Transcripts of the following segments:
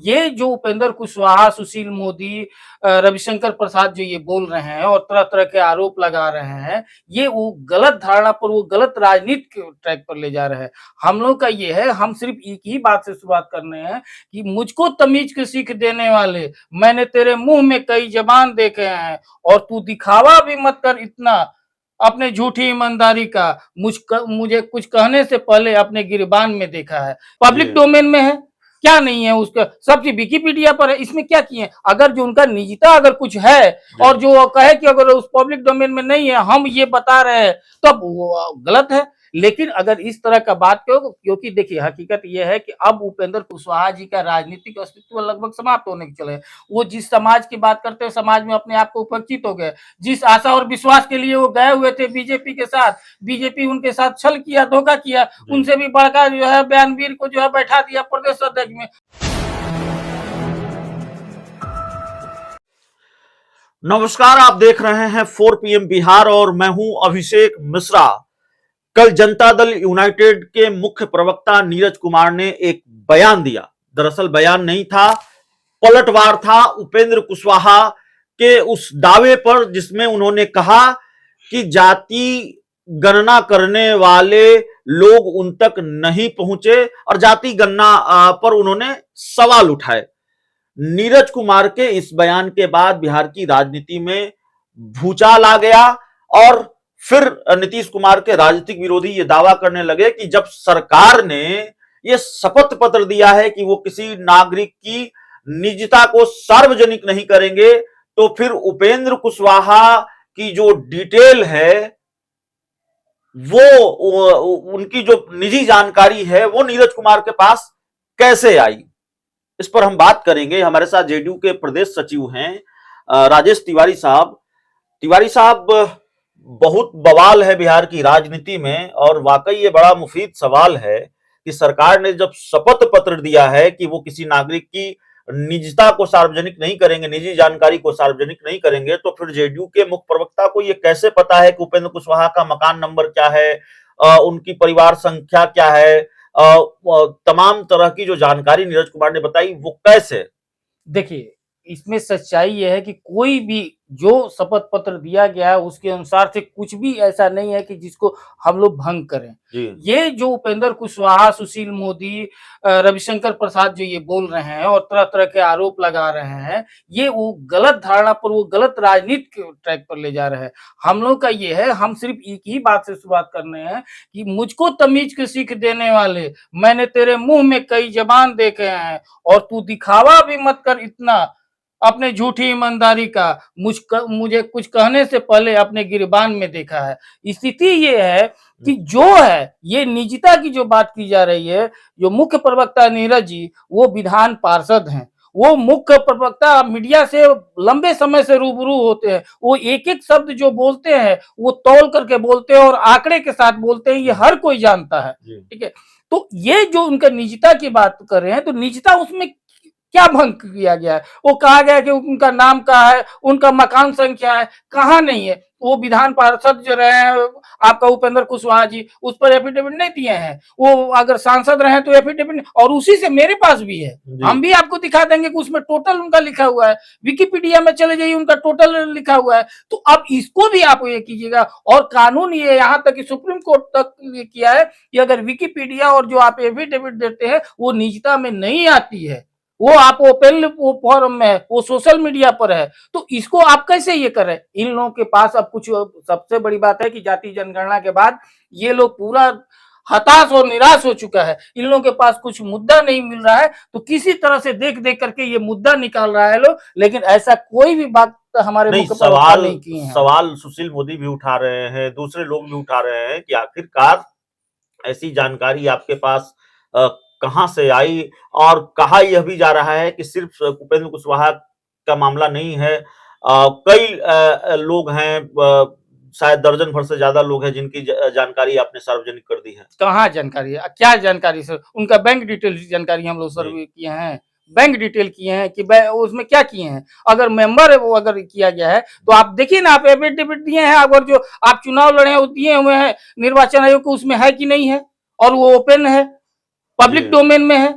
ये जो उपेंद्र कुशवाहा, सुशील मोदी, रविशंकर प्रसाद जो ये बोल रहे हैं और तरह-तरह के आरोप लगा रहे हैं, ये वो गलत धारणा पर, वो गलत राजनीति के ट्रैक पर ले जा रहे हैं। हम लोग का ये है, हम सिर्फ एक ही बात से शुरुआत कर रहे हैं कि मुझको तमीज़ की सीख देने वाले, मैंने तेरे मुँह में कई ज़बान देखे हैं और तू दिखावा भी मत कर इतना अपने झूठी ईमानदारी का। मुझे कुछ कहने से पहले अपने गिरबान में देखा है। पब्लिक जी। डोमेन में है, क्या नहीं है उसका, सब चीज़ विकिपीडिया पर है, इसमें क्या किए हैं? अगर जो उनका निजता अगर कुछ है जी। और जो कहे कि अगर उस पब्लिक डोमेन में नहीं है, हम ये बता रहे हैं, तब वो गलत है। लेकिन अगर इस तरह का बात करो, क्योंकि देखिए हकीकत ये है कि अब उपेंद्र कुशवाहा जी का राजनीतिक अस्तित्व लगभग समाप्त होने के चले हैं। वो जिस समाज की बात करते हैं, समाज में अपने आप को उपस्थित हो गए। जिस आशा और विश्वास के लिए वो गए हुए थे बीजेपी के साथ, बीजेपी उनके साथ छल किया, धोखा किया, जी। उनसे भी बड़का जो है बयानवीर को जो है बैठा दिया प्रदेश अध्यक्ष में। नमस्कार, आप देख रहे हैं 4 PM बिहार और मैं हूं अभिषेक मिश्रा। कल जनता दल यूनाइटेड के मुख्य प्रवक्ता नीरज कुमार ने एक बयान दिया। दरअसल बयान नहीं था, पलटवार था उपेंद्र कुशवाहा के उस दावे पर जिसमें उन्होंने कहा कि जाति गणना करने वाले लोग उन तक नहीं पहुंचे और जाति गणना पर उन्होंने सवाल उठाए। नीरज कुमार के इस बयान के बाद बिहार की राजनीति में भूचाल आ गया और फिर नीतीश कुमार के राजनीतिक विरोधी ये दावा करने लगे कि जब सरकार ने ये शपथ पत्र दिया है कि वो किसी नागरिक की निजता को सार्वजनिक नहीं करेंगे, तो फिर उपेंद्र कुशवाहा की जो डिटेल है वो उनकी जो निजी जानकारी है वो नीरज कुमार के पास कैसे आई, इस पर हम बात करेंगे। हमारे साथ जेडीयू के प्रदेश सचिव हैं राजेश तिवारी साहब। तिवारी साहब, बहुत बवाल है बिहार की राजनीति में और वाकई ये बड़ा मुफीद सवाल है कि सरकार ने जब शपथ पत्र दिया है कि वो किसी नागरिक की निजता को सार्वजनिक नहीं करेंगे, निजी जानकारी को सार्वजनिक नहीं करेंगे, तो फिर जेडीयू के मुख्य प्रवक्ता को ये कैसे पता है कि उपेंद्र कुशवाहा का मकान नंबर क्या है, उनकी परिवार संख्या क्या है, तमाम तरह की जो जानकारी नीरज कुमार ने बताई वो कैसे? देखिए, इसमें सच्चाई ये है कि कोई भी जो शपथ पत्र दिया गया है उसके अनुसार से कुछ भी ऐसा नहीं है कि जिसको हम लोग भंग करें। जी। ये जो उपेंद्र कुशवाहा, सुशील मोदी, रविशंकर प्रसाद जो ये बोल रहे हैं और तरह-तरह के आरोप लगा रहे हैं, ये वो गलत धारणा पर, वो गलत राजनीति के ट्रैक पर ले जा रहे हैं। हम लोग का ये है, हम सिर्फ एक ही बात से शुरुआत कर रहे हैं कि मुझको तमीज़ की सीख देने वाले, मैंने तेरे मुँह में कई ज़बान देखे हैं और तू दिखावा भी मत कर इतना अपने झूठी ईमानदारी का। मुझे कुछ कहने से पहले अपने गिरबान में देखा है। स्थिति ये है कि जो है, ये निजता की जो बात की जा रही है, जो मुख्य प्रवक्ता नीरज जी, वो विधान पार्षद हैं। वो मुख्य प्रवक्ता मीडिया से लंबे समय से रूबरू होते हैं। वो एक-एक शब्द जो बोलते हैं, वो तौल करके बोलते हैं और आंकड़े के साथ बोलते हैं, ये हर कोई जानता है। ठीक है? तो ये जो उनका निजता की बात कर रहे हैं, तो निजता उसमें क्या भंग किया गया है? वो कहा गया है कि उनका नाम क्या है, उनका मकान संख्या है, कहाँ नहीं है। वो विधान पार्षद जो रहे हैं आपका उपेंद्र कुशवाहा जी, उस पर एफिडेविट नहीं दिए हैं। वो अगर सांसद रहे तो एफिडेविट, और उसी से मेरे पास भी है। हम भी आपको दिखा देंगे कि उसमें टोटल उनका लिखा हुआ है। विकिपीडिया में चले जाइए, उनका टोटल लिखा हुआ है। तो अब इसको भी आप ये कीजिएगा, और कानून ये यहाँ तक कि सुप्रीम कोर्ट तक ये किया है कि अगर विकिपीडिया और जो आप एफिडेविट देते हैं वो निजता में नहीं आती है, वो आप ओपन वो फॉरम में है, वो सोशल मीडिया पर है, तो इसको आप कैसे ये कर रहे हैं? इन लोगों के पास अब कुछ, सबसे बड़ी बात है कि जाति जनगणना के बाद ये लोग पूरा हताश और निराश हो चुका है। इन लोगों के पास कुछ मुद्दा नहीं मिल रहा है, तो किसी तरह से देख-देख करके ये मुद्दा निकाल रहा है लोग, लेकिन ऐसा कोई भी बात हमारे नहीं, मुख्य प्रवक्ता नहीं किए हैं। सवाल सुशील मोदी भी उठा रहे हैं, दूसरे लोग भी उठा रहे हैं कि आखिरकार ऐसी जानकारी आपके पास कहां से आई, और कहा यह भी जा रहा है कि सिर्फ उपेंद्र कुशवाहा का मामला नहीं है, कई लोग हैं, शायद दर्जन भर से ज्यादा लोग हैं जिनकी जानकारी आपने सार्वजनिक कर दी है। कहाँ जानकारी है? क्या जानकारी सर? उनका बैंक डिटेल जानकारी हम लोग सर्वे किए हैं। बैंक डिटेल किए हैं कि उसमें क्या किए हैं। अगर मेंबर है वो अगर किया गया है तो आप देखिए ना, आप एफिडेविट दिए हैं, अगर जो आप चुनाव लड़े हैं वो दिए हुए हैं निर्वाचन आयोग को, उसमें है कि नहीं है, और वो ओपन है, पब्लिक डोमेन में है।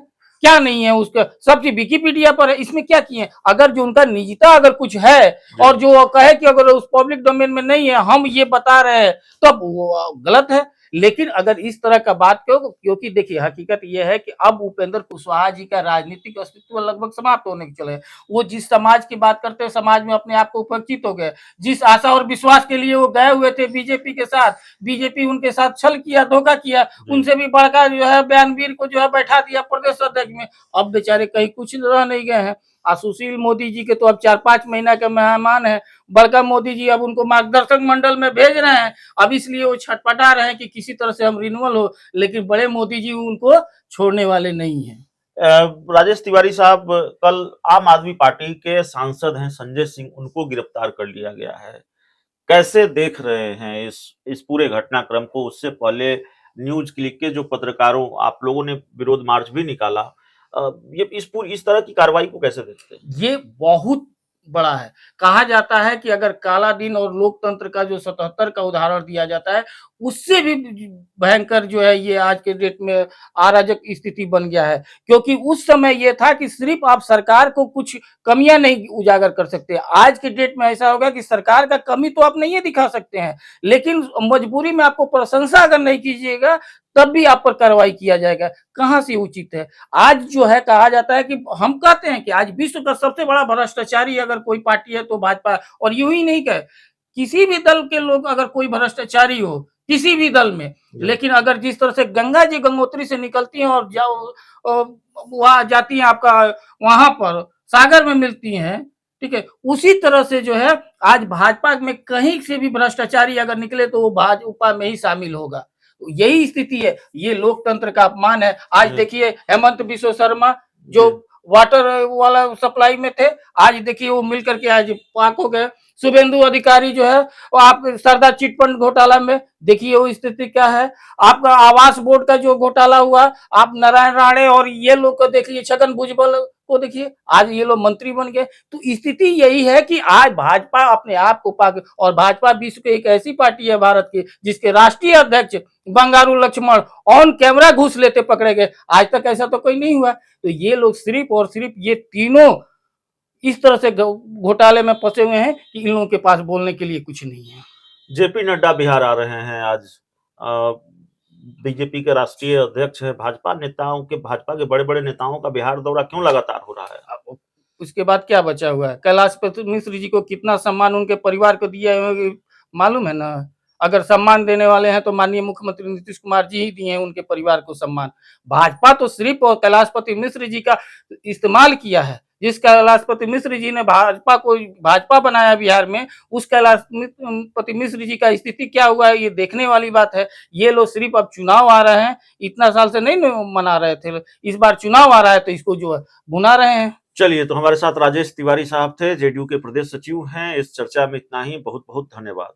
क्या नहीं है उसका, सब चीज विकिपीडिया पर है, इसमें क्या किए? अगर जो उनका निजता अगर कुछ है और जो कहे कि अगर उस पब्लिक डोमेन में नहीं है, हम ये बता रहे हैं, तो अब वो गलत है। लेकिन अगर इस तरह का बात क्योंकि देखिए हकीकत यह है कि अब उपेंद्र कुशवाहा जी का राजनीतिक अस्तित्व लगभग समाप्त होने के चले। वो जिस समाज की बात करते हैं, समाज में अपने आप को उपस्थित हो गए। जिस आशा और विश्वास के लिए वो गए हुए थे बीजेपी के साथ, बीजेपी उनके साथ छल किया, धोखा किया, उनसे भी बड़का जो है बयानवीर को जो है बैठा दिया प्रदेश अध्यक्ष में। अब बेचारे कहीं कुछ रह नहीं गए हैं। सुशील मोदी जी के तो अब 4-5 महीना के मेहमान है। बड़का मोदी जी अब उनको मार्गदर्शक मंडल में भेज रहे हैं। अब इसलिए वो छटपटा रहे हैं कि किसी तरह से हम रिन्यूअल हो, लेकिन बड़े मोदी जी उनको छोड़ने वाले नहीं है। राजेश तिवारी साहब, कल आम आदमी पार्टी के सांसद हैं संजय सिंह, उनको गिरफ्तार कर लिया गया है। कैसे देख रहे हैं इस पूरे घटनाक्रम को? उससे पहले न्यूज क्लिक के जो पत्रकारों, आप लोगों ने विरोध मार्च भी निकाला। ये इस तरह की कार्रवाई को कैसे देखते हैं? ये बहुत बड़ा है। कहा जाता है कि अगर काला दिन और लोकतंत्र का जो 77 का उदाहरण दिया जाता है, उससे भी भयंकर जो है ये आज के डेट में अराजक स्थिति बन गया है। क्योंकि उस समय ये था कि सिर्फ आप सरकार को कुछ कमियां नहीं उजागर कर सकते। आज के डेट में ऐसा होगा कि सरकार का कमी तो आप नहीं दिखा सकते हैं, लेकिन मजबूरी में आपको प्रशंसा अगर नहीं कीजिएगा, तब भी आप पर कार्रवाई किया जाएगा। कहाँ से उचित है? आज जो है कहा जाता है कि हम कहते हैं कि आज विश्व का सबसे बड़ा भ्रष्टाचारी अगर कोई पार्टी है तो भाजपा। और यूं ही नहीं कहे, किसी भी दल के लोग अगर कोई भ्रष्टाचारी हो किसी भी दल में, लेकिन अगर जिस तरह से गंगा जी गंगोत्री से निकलती हैं और जाओ वहां जाती हैं, आपका वहां पर सागर में मिलती हैं, ठीक है, उसी तरह से जो है आज भाजपा में कहीं से भी भ्रष्टाचारी अगर निकले तो वो भाजपा में ही शामिल होगा। यही स्थिति है, ये लोकतंत्र का अपमान है। आज देखिए हेमंत बिश्व शर्मा जो वाटर वाला सप्लाई में थे, आज देखिए वो मिलकर के आज पाक हो गए। शुभेंदु अधिकारी जो है वो आप सरदार चिटफंड घोटाला में देखिए वो स्थिति क्या है। आपका आवास बोर्ड का जो घोटाला हुआ, आप नारायण राणे और ये लोग को देखिए, छगन भुजबल को देखिए, आज ये लोग मंत्री बन गए। तो स्थिति यही है कि आज भाजपा अपने आप को पाक, और भाजपा विश्व की एक ऐसी पार्टी है भारत की जिसके राष्ट्रीय अध्यक्ष बंगारू लक्ष्मण ऑन कैमरा घूस लेते पकड़े गए। आज तक ऐसा तो कोई नहीं हुआ। तो ये लोग सिर्फ और सिर्फ ये तीनों इस तरह से घोटाले में फंसे हुए हैं कि इन लोगों के पास बोलने के लिए कुछ नहीं है। जेपी नड्डा बिहार आ रहे हैं आज। बीजेपी के राष्ट्रीय अध्यक्ष है। भाजपा के बड़े बड़े नेताओं का बिहार दौरा क्यों लगातार हो रहा है? उसके बाद क्या बचा हुआ है? कैलाश मिश्र जी को कितना सम्मान उनके परिवार को दिया है मालूम है ना? अगर सम्मान देने वाले हैं तो माननीय मुख्यमंत्री नीतीश कुमार जी ही दिए हैं उनके परिवार को सम्मान। भाजपा तो सिर्फ और कैलाशपति मिश्र जी का इस्तेमाल किया है। जिस कैलाशपति मिश्र जी ने भाजपा बनाया बिहार में, उस कैलाशपति मिश्र जी का स्थिति क्या हुआ है ये देखने वाली बात है। ये लोग सिर्फ अब चुनाव आ रहे हैं, इतना साल से नहीं मना रहे थे, इस बार चुनाव आ रहा है तो इसको जो है भुना रहे हैं। चलिए, तो हमारे साथ राजेश तिवारी साहब थे, जेडीयू के प्रदेश सचिव हैं। इस चर्चा में इतना ही। बहुत बहुत धन्यवाद।